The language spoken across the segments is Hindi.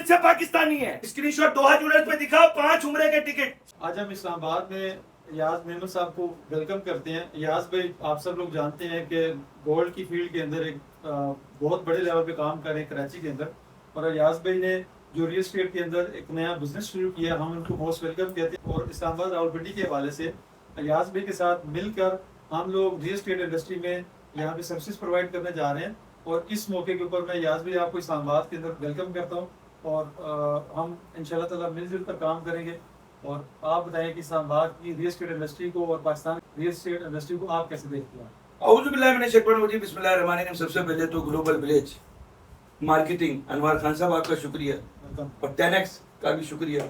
से पाकिस्तानी है। स्क्रीनशॉट दोहा ज्वेलर्स पे दिखाओ, 5 उम्रे के टिकट। आज हम इस्लामाबाद में याज मेमन साहब को वेलकम करते हैं। याज भाई, आप सब लोग जानते हैं कि गोल्ड की फील्ड के अंदर एक बहुत बड़े लेवल पे काम कर रहे हैं कराची के अंदर, और याज भाई ने जो रियल स्टेट के अंदर एक नया बिजनेस शुरू किया, हम उनको मोस्ट वेलकम कहते हैं। और इस्लामाबाद रावलपिंडी के हवाले से याज भाई के साथ मिलकर हम लोग रियल स्टेट इंडस्ट्री में यहाँ पे सर्विसेज प्रोवाइड करने जा रहे हैं। और इस मौके के ऊपर मैं याज भाई आपको इस्लामाबाद के अंदर वेलकम करता हूँ, और हम इंशाल्लाह ताला मिलजुल कर काम करेंगे। और आप बताएं कि इस्लामाबाद की रियल स्टेट इंडस्ट्री को और पाकिस्तान रियल स्टेट इंडस्ट्री को आप कैसे देखते हैं? औज़ु बिल्लाहि मिनश शैतानिर रजीम, बिस्मिल्लाहिर रहमानिर रहीम। सबसे पहले तो global village marketing Anwar Khan साहब आपका शुक्रिया, और 10x का भी शुक्रिया।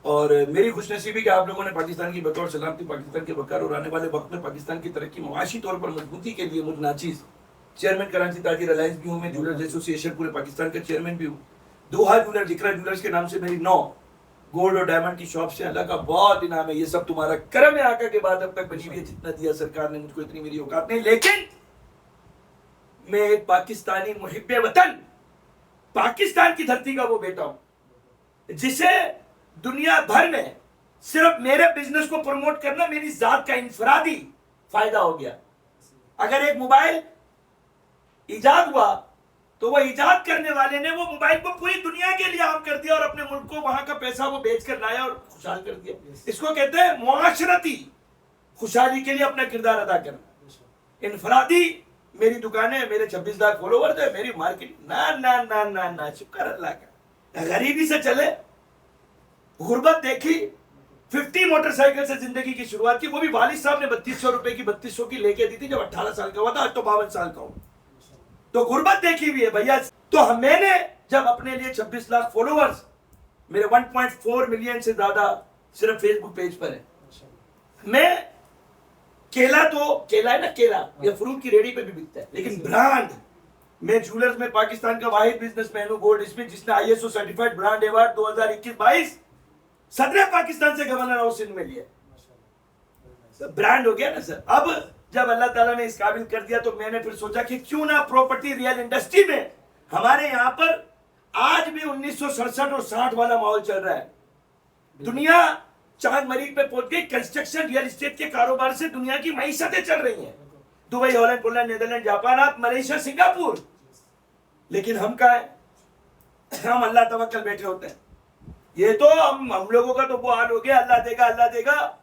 और मेरी खुशनसीबी कि आप लोगों ने पाकिस्तान की बतौर सलामती, पाकिस्तान के वकार और आने वाले वक्त में पाकिस्तान की तरक्की मुआशी तौर पर मजबूती के लिए मुझ नाचीज चेयरमैन कराची ताजिर अलायंस भी हूँ, मैं ज्वेलर्स एसोसिएशन पूरे पाकिस्तान का चेयरमैन भी हूँ। दोहा ज्वेलर्स, इकरा ज्वेलर्स के नाम से मेरी 9 गोल्ड और डायमंड की शॉप से अल्लाह का बहुत इनाम है। ये सब तुम्हारा करम है आका के बाद अब तक बनी हुई है। जितना दिया सरकार ने मुझको, इतनी मेरी औकात नहीं। लेकिन मैं एक पाकिस्तानी मुहिब्बे वतन, पाकिस्तान की धरती का वो बेटा हूं जिसे दुनिया भर में सिर्फ मेरे बिजनेस को प्रमोट करना मेरी जात का इंफरादी फायदा हो गया। अगर एक मोबाइल इजाद हुआ तो वो इजाद करने वाले ने वो मोबाइल को पूरी दुनिया के लिए आम कर दिया, और अपने मुल्क को वहां का पैसा वो बेच कर लाया और खुशहाल कर दिया। इसको कहते हैं मुआशरती खुशहाली के लिए अपना किरदार अदा करना। इनफरादी मेरी दुकान है, मेरे 26 लाख फॉलोवर्स है, मेरी मार्केट ना ना ना ना ना, शुक्र अल्लाह का। गरीबी से चले, गुर्बत देखी, 50 मोटरसाइकिल से जिंदगी की शुरुआत की। वो भी वालिद साहब ने 3200 रुपए की 3200 की लेके दी थी जब 18 साल का हुआ था। आज तो 52 साल का हूं, तो गुर्बत देखी हुई है भैया। तो मैंने जब अपने लिए 26 लाख फॉलोवर्स, मेरे 1.4 मिलियन से ज्यादा सिर्फ फेसबुक पेज पर है। मैं केला, तो केला है ना, केला या फ्रूट की रेडी पे भी बिकता है, लेकिन ब्रांड, मैं ज्वेलर्स में पाकिस्तान का वाहिद बिजनेसमैन हूं गोल्ड स्मिथ जिसने ISO सर्टिफाइड ब्रांड अवार्ड 2021-22 सदर पाकिस्तान से गवर्नर हाउस सिंध में लिया। ब्रांड हो गया ना सर। अब जब अल्लाह ताला ने इस काबिल कर दिया तो मैंने फिर सोचा कि क्यों ना प्रॉपर्टी रियल इंडस्ट्री में, हमारे यहाँ पर आज भी 1967 और 60 वाला माहौल चल रहा है। दुनिया चांद मरीज पे पहुंच गई। कंस्ट्रक्शन रियल एस्टेट के कारोबार से दुनिया की मईशतें चल रही हैं। Dubai, Holland, Poland, Netherland, Japan, आप मलेशिया, सिंगापुर। लेकिन हम कहाँ हैं? हम अल्लाह तवक्कल बैठे होते हैं। ये तो हम लोगों का तो वो हाल हो गया, अल्लाह देगा अल्लाह देगा।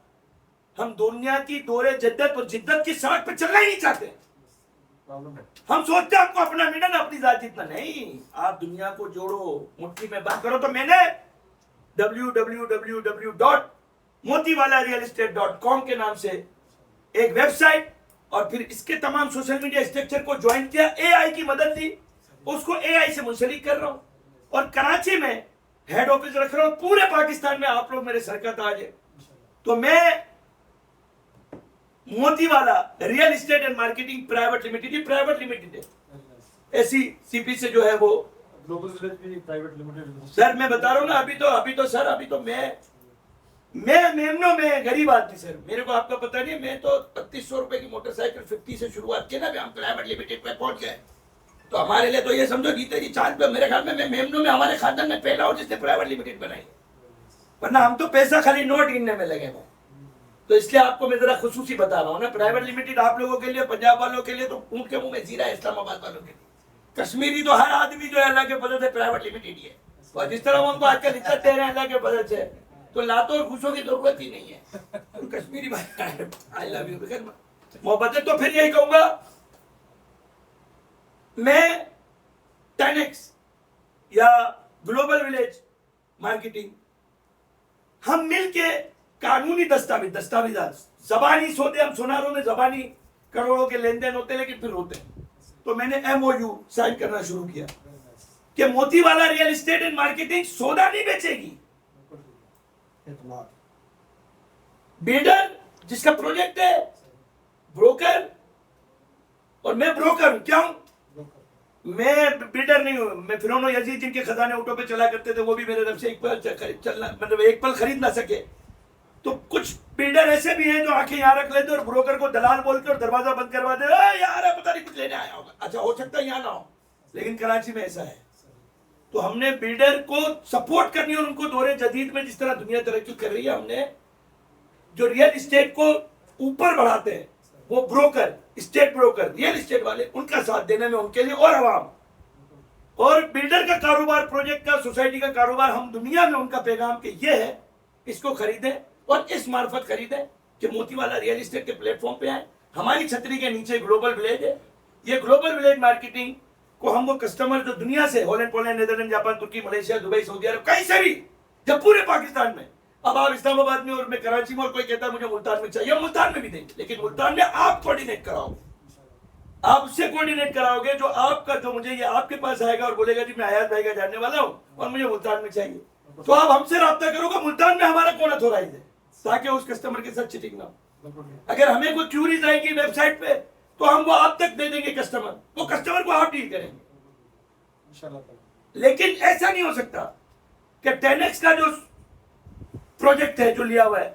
हम दुनिया की दौरे जद्दत और जिद्दत की सड़क पे चलना ही नहीं चाहते। हम सोचते हैं आपको अपना मिला ना, अपनी जात जितना नहीं। आप दुनिया को जोड़ो, मुट्ठी में बात करो। तो मैंने www.motiwalarealestate.com के नाम से एक वेबसाइट और फिर इसके तमाम सोशल मीडिया स्ट्रक्चर को ज्वाइन किया। AI की मदद ली, उसको AI से मुंसलिक कर रहा हूं, और कराची में हेड ऑफिस रख रहा हूं। पूरे पाकिस्तान में आप लोग मेरे सर का ताज है। तो मैं Motiwala real estate and marketing private limited, private limited है, SECP से जो है वो ग्लोबल विलेज भी प्राइवेट लिमिटेड। सर मैं बता रहा हूँ ना, अभी तो मैं मेमनो में गरीब आदमी सर। मेरे को आपका पता नहीं, मैं तो 3200 रुपए की मोटरसाइकिल 50 से शुरुआत की ना, हम प्राइवेट लिमिटेड पे पहुंच गए। तो हमारे लिए तो ये समझो जीते जी चांद पे। मेरे ख्याल में मैं मेमनो में हमारे खानदान में पहला हूं जिसने प्राइवेट लिमिटेड बनाई, वरना हम तो पैसा खाली नोट गिनने में लगे हुए। तो इसलिए आपको मैं जरा खुसूसी बता रहा हूँ ना, प्राइवेट लिमिटेड आप लोगों के लिए, पंजाब वालों के लिए तो ऊंट के मुंह में जीरा है, इस्लामाबाद वालों के लिए कश्मीरी तो हर आदमी जो है अल्लाह के फजल से प्राइवेट लिमिटेड ही है। और जिस तरह उनको आजकल इज्जत दे रहे हैं अल्लाह के फजल से, तो लातों और खुशों की जरूरत ही नहीं है। तो कश्मीरी भाई आई लव यू मोहब्बत। तो फिर यही कहूंगा, मैं 10x या ग्लोबल विलेज मार्केटिंग, हम मिलके कानूनी दस्तावेजात, जबानी सौदे, हम सुनारों में जबानी करोड़ों के लेन देन होते लेकिन फिर होते हैं। तो मैंने MOU साइन करना शुरू किया कि Motiwala real estate and marketing सौदा नहीं बेचेगी। बिल्डर जिसका प्रोजेक्ट है, ब्रोकर, और मैं ब्रोकर हूं। क्या हूं? मैं बिल्डर नहीं हूं। मैं फिरौन और यजीद जिनके खजाने ऊँटों पे चला करते थे, वो भी मेरे तरफ से एक पल चलना, मतलब एक पल खरीद ना सके। तो कुछ बिल्डर ऐसे भी हैं जो आंखें यहाँ रख लेते और ब्रोकर को दलाल बोल के और दरवाजा बंद करवा दे। यार पता नहीं कुछ लेने आया होगा, अच्छा हो सकता है यहाँ ना हो, लेकिन कराची में ऐसा है। तो हमने बिल्डर को सपोर्ट करनी और उनको दौरे जदीद में जिस तरह दुनिया तरक्की कर रही है, हमने जो रियल इस्टेट को ऊपर बढ़ाते हैं वो broker, state broker, real estate वाले, उनका साथ देने में उनके लिए और आवाम और बिल्डर का कारोबार, प्रोजेक्ट का, सोसाइटी का कारोबार, हम दुनिया में उनका पैगाम कि ये है, इसको खरीदें और इस मार्फत खरीदें कि मोतीवाला रियल इस्टेट के प्लेटफॉर्म पे आए। हमारी छतरी के नीचे ग्लोबल विलेज है। ये ग्लोबल विलेज मार्केटिंग को हम वो कस्टमर जो दुनिया से, हॉलैंड, पोलैंड, नेदरलैंड, जापान, तुर्की, मलेशिया, दुबई, सऊदी अरब, कहीं से भी, जब पूरे पाकिस्तान में, अब आप इस्लामाबाद में और मैं कराची में और कोई कहता है मुझे मुल्तान में चाहिए, मुल्तान में भी देंगे, लेकिन मुल्तान में आप कोऑर्डिनेट कराओगे, आप उससे कोऑर्डिनेट कराओगे जो आपका, जो मुझे ये आपके पास आएगा और बोलेगा जी मैं आयात भाई का जानने वाला हूँ और मुझे मुल्तान में चाहिए, तो आप हमसे राब्ता करोगे मुल्तान में हमारा कौन अथॉराइज है, ताकि उस कस्टमर के साथ चीटिंग ना हो। अगर हमें कोई क्यूरीज आएगी वेबसाइट पे तो हम वो आप तक दे देंगे कस्टमर, वो कस्टमर को आप डील करेंगे इंशाल्लाह। लेकिन ऐसा नहीं हो सकता कि 10x का जो प्रोजेक्ट है जो लिया हुआ है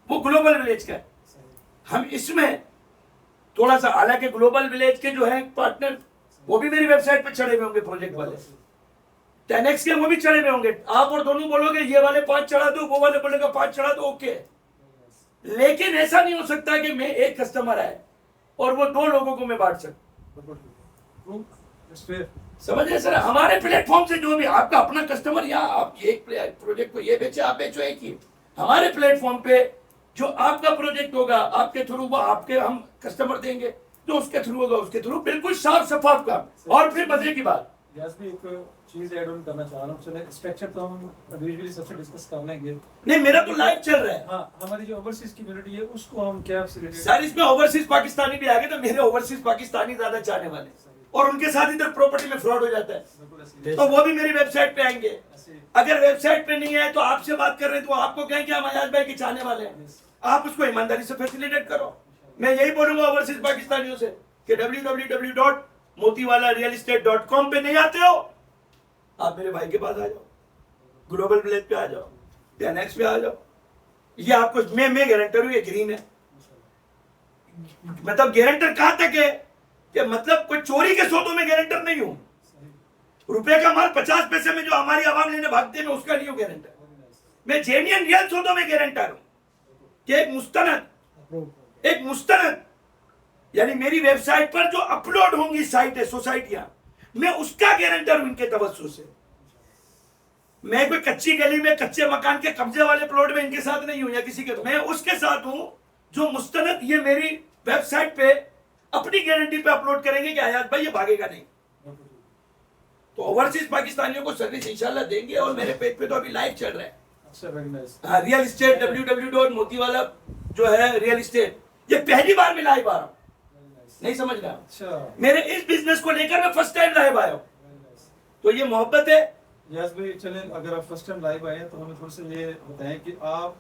वो ग्लोबल विलेज का है, हम इसमें थोड़ा सा, हालांकि ग्लोबल विलेज के जो है पार्टनर वो भी मेरी वेबसाइट पे चढ़े हुए होंगे, प्रोजेक्ट वाले 10x के वो भी चढ़े हुए होंगे, आप और दोनों बोलोगे ये वाले 5 चढ़ा दो, वो वाले बोलेगा 5 चढ़ा दो, ओके। लेकिन ऐसा नहीं हो सकता कि मैं एक कस्टमर आए और वो 2 लोगों को मैं बांट सकूं। समझ रहे सर, हमारे प्लेटफॉर्म से जो भी आपका अपना कस्टमर, या आप एक प्रोजेक्ट को ये बेचे, आप बेचो एक ही, हमारे प्लेटफॉर्म पे जो आपका प्रोजेक्ट होगा आपके थ्रू, वो आपके हम कस्टमर देंगे, जो उसके थ्रू होगा उसके थ्रू, बिल्कुल साफ शफाफ काम। और फिर मजे की बात, भी एक चीज ऐड ऑन करना चाह रहा हूँ, चले स्ट्रक्चर तो हम यूजुअली सबसे डिस्कस कर लेंगे। नहीं मेरा तो लाइव चल रहा है। हाँ, हमारी जो ओवरसीज कम्युनिटी है उसको हम क्या सर, इसमें ओवरसीज पाकिस्तानी भी आ गए, तो मेरे ओवरसीज पाकिस्तानी ज्यादा चाहने वाले और उनके साथ इधर प्रॉपर्टी में फ्रॉड हो जाता है, तो वो भी मेरी वेबसाइट पे आएंगे। अगर वेबसाइट पे नहीं है तो आपसे बात कर रहे हैं तो आपको कहें कि हम अयाज भाई के चाहने वाले हैं, आप उसको ईमानदारी से फैसिलिटेट करो। मैं यही बोलूंगा ओवरसीज पाकिस्तानियों से कि www.motiwalarealestate.com पे नहीं आते हो, आप मेरे भाई के पास आ जाओ, ग्लोबल विलेज पे आ जाओ, 10x पे आ जाओ। ये आपको मैं गारंटर हूं, ये ग्रीन है। मतलब गारंटर कहां तक है कि मतलब कोई चोरी के सौदों में गारंटर नहीं हूं, रुपए का माल 50 पैसे में जो हमारी आवाम लेने भागते हैं मैं उसका नहीं हूं गारंटर, मैं जेन्युइन रियल सौदों में गारंटर हूं कि एक मुस्तनद यानी मेरी वेबसाइट पर जो अपलोड होंगी साइट है, सोसाइटियां, मैं उसका गारंटर हूं इनके तवज्जो से। मैं कोई कच्ची गली में कच्चे मकान के कब्जे वाले प्लॉट में इनके साथ नहीं हूं या किसी के, मैं उसके साथ हूं जो मुस्तनद ये मेरी वेबसाइट पे अपनी गारंटी पे अपलोड करेंगे कि आयात भाई ये भागेगा नहीं। तो ओवरसीज पाकिस्तानियों को सर्विस इंशाल्लाह देंगे और मेरे पेज पे तो अभी लाइव चल रहा है। हाँ, रियल इस्टेट www.motiwala जो है रियल इस्टेट, ये पहली बार मैं लाइव आ रहा हूँ, नहीं समझ रहा। अच्छा, मेरे इस बिजनेस को लेकर मैं फर्स्ट टाइम लाइव आया हूँ, तो ये मोहब्बत है। यस भाई, चलें अगर आप फर्स्ट टाइम लाइव आए हैं तो हमें थोड़ा सा ये बताएं कि आप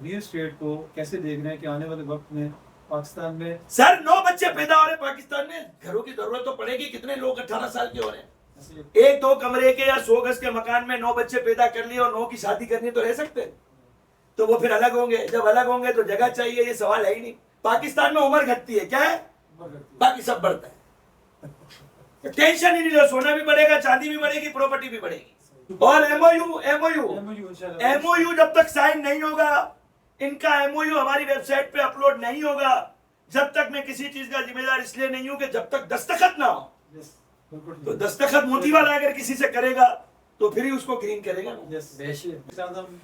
रियल एस्टेट को कैसे देख रहे हैं कि आने वाले वक्त में पाकिस्तान में। सर 9 बच्चे पैदा हो रहे पाकिस्तान में, घरों की जरूरत तो पड़ेगी, कितने लोग 18 साल के हो रहे हैं, 1-2 कमरे के या 100 गज के मकान में 9 बच्चे पैदा कर लिए और 9 की शादी करनी तो रह सकते हैं, तो वो फिर अलग होंगे। जब अलग होंगे तो जगह चाहिए, ये सवाल है ही नहीं। पाकिस्तान में उम्र घटती है, क्या है, बाकी सब बढ़ता है, टेंशन ही नहीं लो, सोना भी बढ़ेगा, चांदी भी बढ़ेगी, प्रॉपर्टी भी बढ़ेगी। और एमओयू जब तक साइन नहीं होगा, इनका एमओयू हमारी वेबसाइट पे अपलोड नहीं होगा, जब तक मैं किसी चीज का जिम्मेदार इसलिए नहीं हूं कि जब तक दस्तखत ना हो। तो दस्तखत मोतीवाला अगर किसी से करेगा तो फिर ही उसको ग्रीन करेगा ना। हम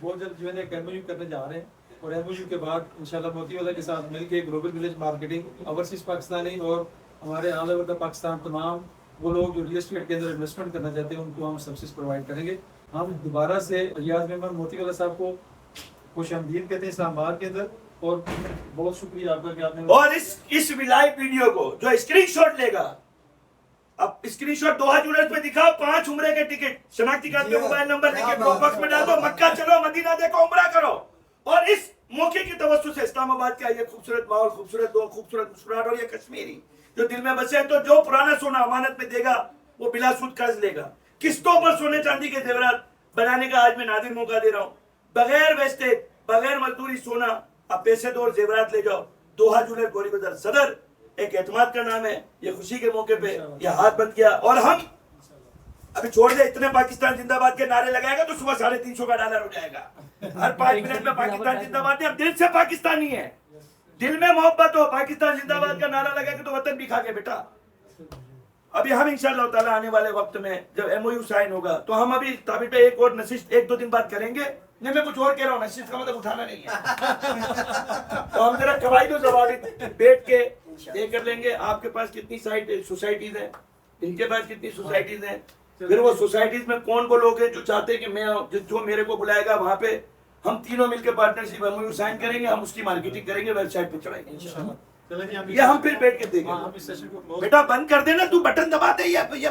बहुत जल्द जो है एमओयू करने जा रहे हैं और एमओयू के बाद इंशाल्लाह मोतीवाला के साथ मिलकर global village marketing, overseas Pakistani और हमारे ऑल ओवर द पाकिस्तान तमाम वो लोग जो रियल एस्टेट के अंदर इन्वेस्टमेंट करना चाहते हैं उनको हम सर्विस प्रोवाइड करेंगे। हम दोबारा से रियाज मेंबर मोतीवाला साहब को खुशामदीद कहते हैं इस्लामाबाद के अंदर, और बहुत शुक्रिया आपका कि आपने। और इस लाइव वीडियो को जो स्क्रीनशॉट लेगा, अब स्क्रीनशॉट दोहा ज्वेलर्स पे दिखाओ, 5 उम्रे के टिकट, शनाख्ती कार्ड पे मोबाइल नंबर लिखे ड्रॉप बॉक्स में डाल दो, मक्का चलो, मदीना देखो, उम्रा करो। और इस मौके की तवज्जो से इस्लामाबाद का ये खूबसूरत माहौल, खूबसूरत लोग, खूबसूरत मुस्कुराहट और ये कश्मीरी जो दिल में बसे हैं, तो जो पुराना सोना अमानत में देगा वो बिला सूद कर्ज लेगा। किस्तों पर सोने चांदी के जेवरात बनाने का आज मैं नादिर मौका दे रहा हूँ, बगैर वेस्टेज, बगैर मजदूरी सोना अब पैसे दो और जेवरात ले जाओ। दोहा ज्वेलर गोरी बाजार सदर एक एतमाद का नाम है। ये खुशी के मौके पे ये हाथ बंद किया और हम अभी छोड़ दे, इतने पाकिस्तान जिंदाबाद के नारे लगाएगा तो सुबह $350 का डॉलर हो जाएगा। हर 5 मिनट में पाकिस्तान जिंदाबाद नहीं, हम दिल से पाकिस्तानी है, दिल में मोहब्बत हो, पाकिस्तान जिंदाबाद का नारा लगाएगा तो वतन भी खा के बेटा। अभी हम इंशाअल्लाह ताला आने वाले वक्त में जब MOU साइन होगा तो हम अभी ताबी पे एक और नशिस्त 1-2 दिन बाद करेंगे। नहीं, मैं कुछ और कह रहा हूँ, नशिस्त का मतलब उठाना नहीं है। तो हम जरा कवायद और ज़वाबित बैठ के ये कर लेंगे। आपके पास कितनी सोसाइटीज हैं, इनके पास कितनी सोसाइटीज हैं, फिर वो सोसाइटीज में कौन वो लोग हैं जो चाहते हैं कि मैं जो मेरे को बुलाएगा वहां पे हम तीनों मिलकर पार्टनरशिप MOU साइन करेंगे, हम उसकी मार्केटिंग करेंगे, वेबसाइट पे चढ़ाएंगे। ये हम फिर बैठ के देंगे। बेटा बंद कर देना, तू बटन दबा दे, ये